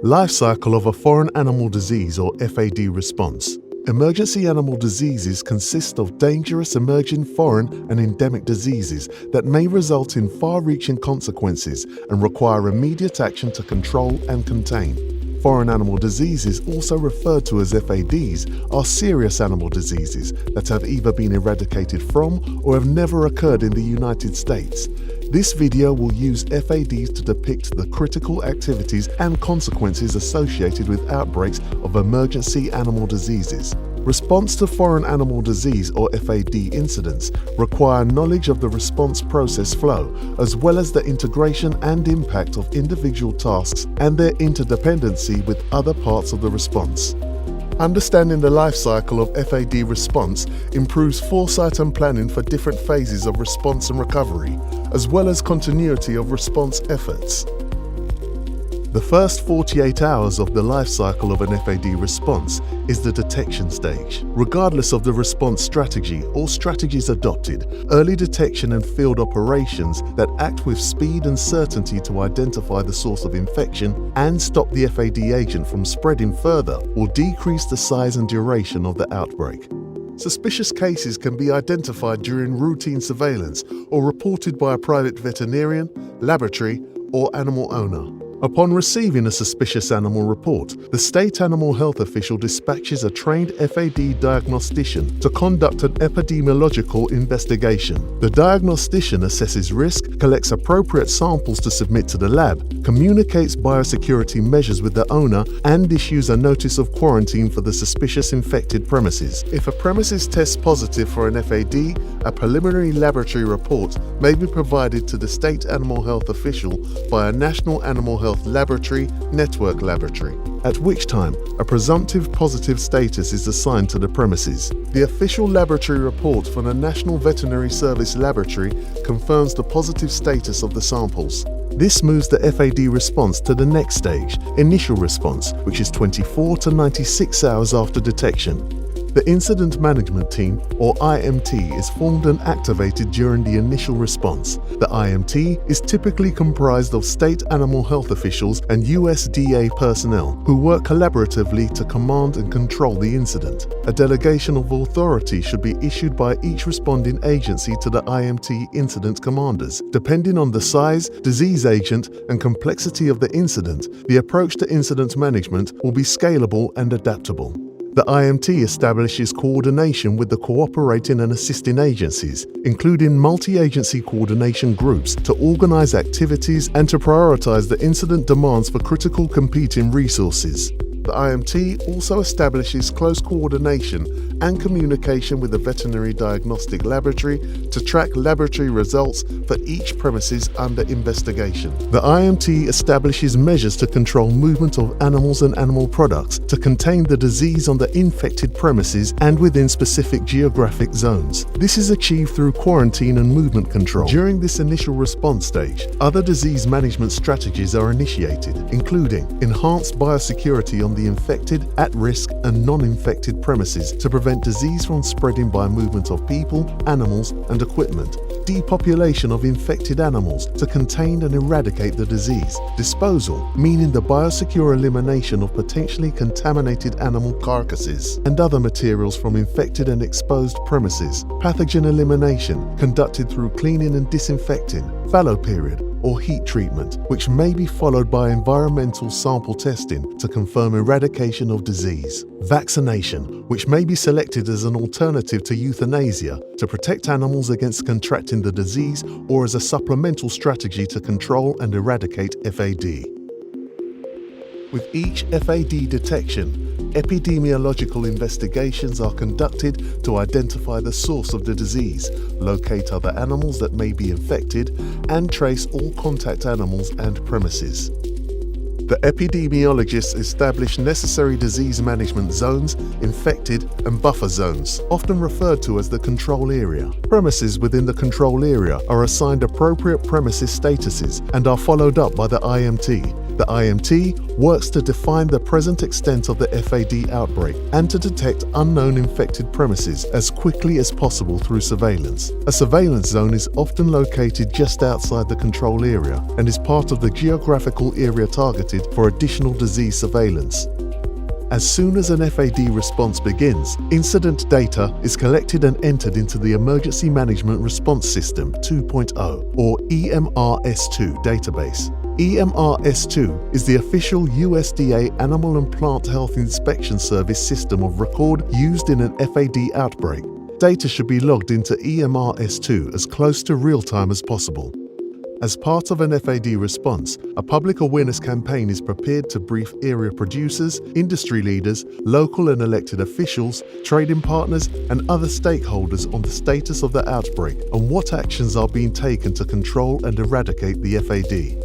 Lifecycle of a foreign animal disease or FAD response. Emergency animal diseases consist of dangerous emerging foreign and endemic diseases that may result in far-reaching consequences and require immediate action to control and contain. Foreign animal diseases, also referred to as FADs, are serious animal diseases that have either been eradicated from or have never occurred in the United States. This video will use FADs to depict the critical activities and consequences associated with outbreaks of emergency animal diseases. Response to foreign animal disease or FAD incidents require knowledge of the response process flow, as well as the integration and impact of individual tasks and their interdependency with other parts of the response. Understanding the life cycle of FAD response improves foresight and planning for different phases of response and recovery, as well as continuity of response efforts. The first 48 hours of the life cycle of an FAD response is the detection stage. Regardless of the response strategy or strategies adopted, early detection and field operations that act with speed and certainty to identify the source of infection and stop the FAD agent from spreading further will decrease the size and duration of the outbreak. Suspicious cases can be identified during routine surveillance or reported by a private veterinarian, laboratory, or animal owner. Upon receiving a suspicious animal report, the state animal health official dispatches a trained FAD diagnostician to conduct an epidemiological investigation. The diagnostician assesses risk, collects appropriate samples to submit to the lab, communicates biosecurity measures with the owner, and issues a notice of quarantine for the suspicious infected premises. If a premises tests positive for an FAD, a preliminary laboratory report may be provided to the state animal health official by a national animal health laboratory, network laboratory, at which time a presumptive positive status is assigned to the premises. The official laboratory report from the National Veterinary Service Laboratory confirms the positive status of the samples. This moves the FAD response to the next stage, initial response, which is 24 to 96 hours after detection. The Incident Management Team, or IMT, is formed and activated during the initial response. The IMT is typically comprised of state animal health officials and USDA personnel who work collaboratively to command and control the incident. A delegation of authority should be issued by each responding agency to the IMT incident commanders. Depending on the size, disease agent, and complexity of the incident, the approach to incident management will be scalable and adaptable. The IMT establishes coordination with the cooperating and assisting agencies, including multi-agency coordination groups, to organize activities and to prioritize the incident demands for critical competing resources. The IMT also establishes close coordination and communication with the veterinary diagnostic laboratory to track laboratory results for each premises under investigation. The IMT establishes measures to control movement of animals and animal products to contain the disease on the infected premises and within specific geographic zones. This is achieved through quarantine and movement control. During this initial response stage, other disease management strategies are initiated, including enhanced biosecurity on the infected, at-risk, and non-infected premises to prevent disease from spreading by movement of people, animals, and equipment, depopulation of infected animals to contain and eradicate the disease, disposal, meaning the biosecure elimination of potentially contaminated animal carcasses and other materials from infected and exposed premises, pathogen elimination conducted through cleaning and disinfecting, fallow period, or heat treatment, which may be followed by environmental sample testing to confirm eradication of disease. Vaccination, which may be selected as an alternative to euthanasia to protect animals against contracting the disease or as a supplemental strategy to control and eradicate FAD. With each FAD detection, epidemiological investigations are conducted to identify the source of the disease, locate other animals that may be infected, and trace all contact animals and premises. The epidemiologists establish necessary disease management zones, infected and buffer zones, often referred to as the control area. Premises within the control area are assigned appropriate premises statuses and are followed up by the IMT, The IMT works to define the present extent of the FAD outbreak and to detect unknown infected premises as quickly as possible through surveillance. A surveillance zone is often located just outside the control area and is part of the geographical area targeted for additional disease surveillance. As soon as an FAD response begins, incident data is collected and entered into the Emergency Management Response System 2.0 or EMRS2 database. EMRS2 is the official USDA Animal and Plant Health Inspection Service system of record used in an FAD outbreak. Data should be logged into EMRS2 as close to real time as possible. As part of an FAD response, a public awareness campaign is prepared to brief area producers, industry leaders, local and elected officials, trading partners, and other stakeholders on the status of the outbreak and what actions are being taken to control and eradicate the FAD.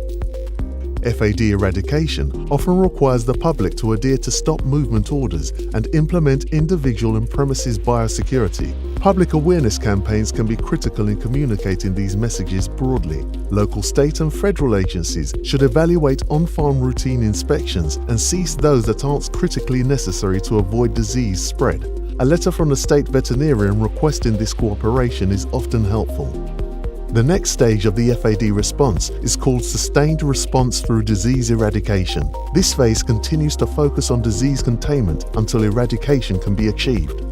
FAD eradication often requires the public to adhere to stop movement orders and implement individual and premises biosecurity. Public awareness campaigns can be critical in communicating these messages broadly. Local, state and federal agencies should evaluate on-farm routine inspections and cease those that aren't critically necessary to avoid disease spread. A letter from the state veterinarian requesting this cooperation is often helpful. The next stage of the FAD response is called Sustained Response through Disease Eradication. This phase continues to focus on disease containment until eradication can be achieved.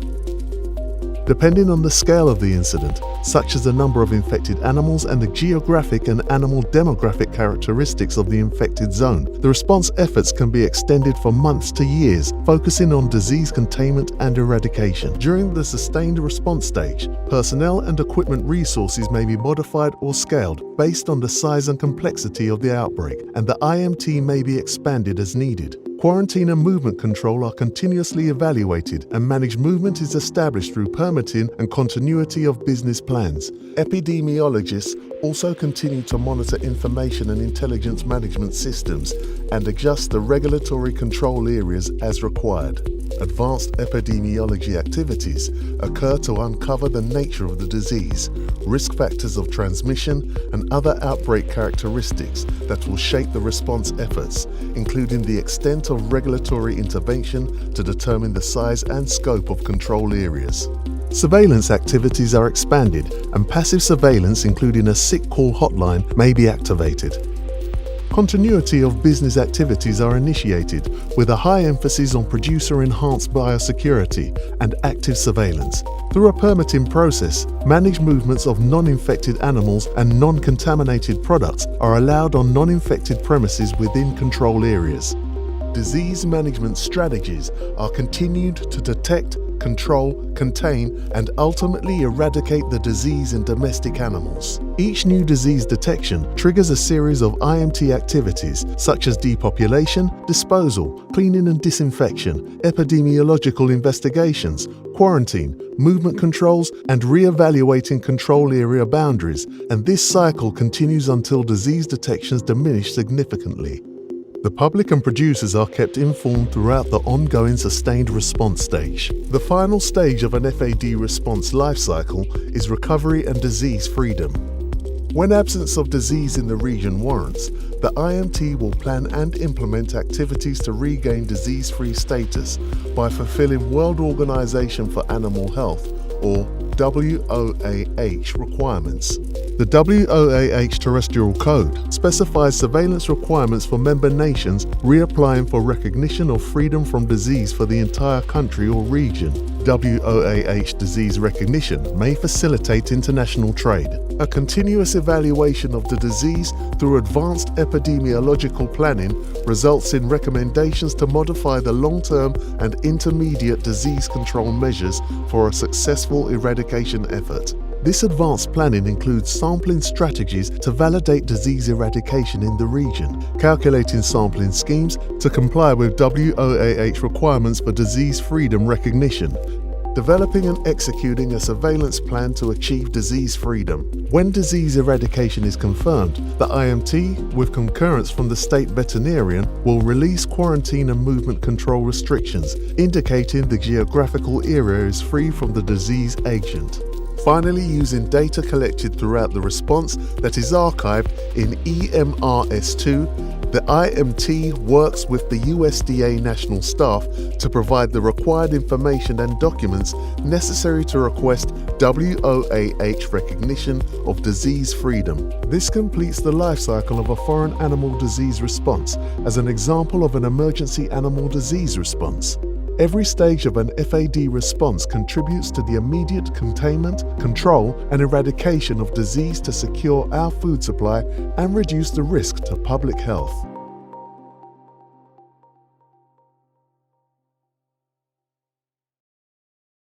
Depending on the scale of the incident, such as the number of infected animals and the geographic and animal demographic characteristics of the infected zone, the response efforts can be extended for months to years, focusing on disease containment and eradication. During the sustained response stage, personnel and equipment resources may be modified or scaled based on the size and complexity of the outbreak, and the IMT may be expanded as needed. Quarantine and movement control are continuously evaluated, and managed movement is established through permitting and continuity of business plans. Epidemiologists also continue to monitor information and intelligence management systems and adjust the regulatory control areas as required. Advanced epidemiology activities occur to uncover the nature of the disease, risk factors of transmission, and other outbreak characteristics that will shape the response efforts, including the extent of regulatory intervention to determine the size and scope of control areas. Surveillance activities are expanded, and passive surveillance, including a sick call hotline, may be activated. Continuity of business activities are initiated, with a high emphasis on producer-enhanced biosecurity and active surveillance. Through a permitting process, managed movements of non-infected animals and non-contaminated products are allowed on non-infected premises within control areas. Disease management strategies are continued to detect, control, contain, and ultimately eradicate the disease in domestic animals. Each new disease detection triggers a series of IMT activities such as depopulation, disposal, cleaning and disinfection, epidemiological investigations, quarantine, movement controls, and re-evaluating control area boundaries, and this cycle continues until disease detections diminish significantly. The public and producers are kept informed throughout the ongoing sustained response stage. The final stage of an FAD response lifecycle is recovery and disease freedom. When absence of disease in the region warrants, the IMT will plan and implement activities to regain disease-free status by fulfilling World Organization for Animal Health, or WOAH requirements. The WOAH Terrestrial Code specifies surveillance requirements for member nations reapplying for recognition of freedom from disease for the entire country or region. WOAH disease recognition may facilitate international trade. A continuous evaluation of the disease through advanced epidemiological planning results in recommendations to modify the long-term and intermediate disease control measures for a successful eradication effort. This advanced planning includes sampling strategies to validate disease eradication in the region, calculating sampling schemes to comply with WOAH requirements for disease freedom recognition, developing and executing a surveillance plan to achieve disease freedom. When disease eradication is confirmed, the IMT, with concurrence from the state veterinarian, will release quarantine and movement control restrictions, indicating the geographical area is free from the disease agent. Finally, using data collected throughout the response that is archived in EMRS2, The IMT works with the USDA national staff to provide the required information and documents necessary to request WOAH recognition of disease freedom. This completes the life cycle of a foreign animal disease response as an example of an emergency animal disease response. Every stage of an FAD response contributes to the immediate containment, control, and eradication of disease to secure our food supply and reduce the risk to public health.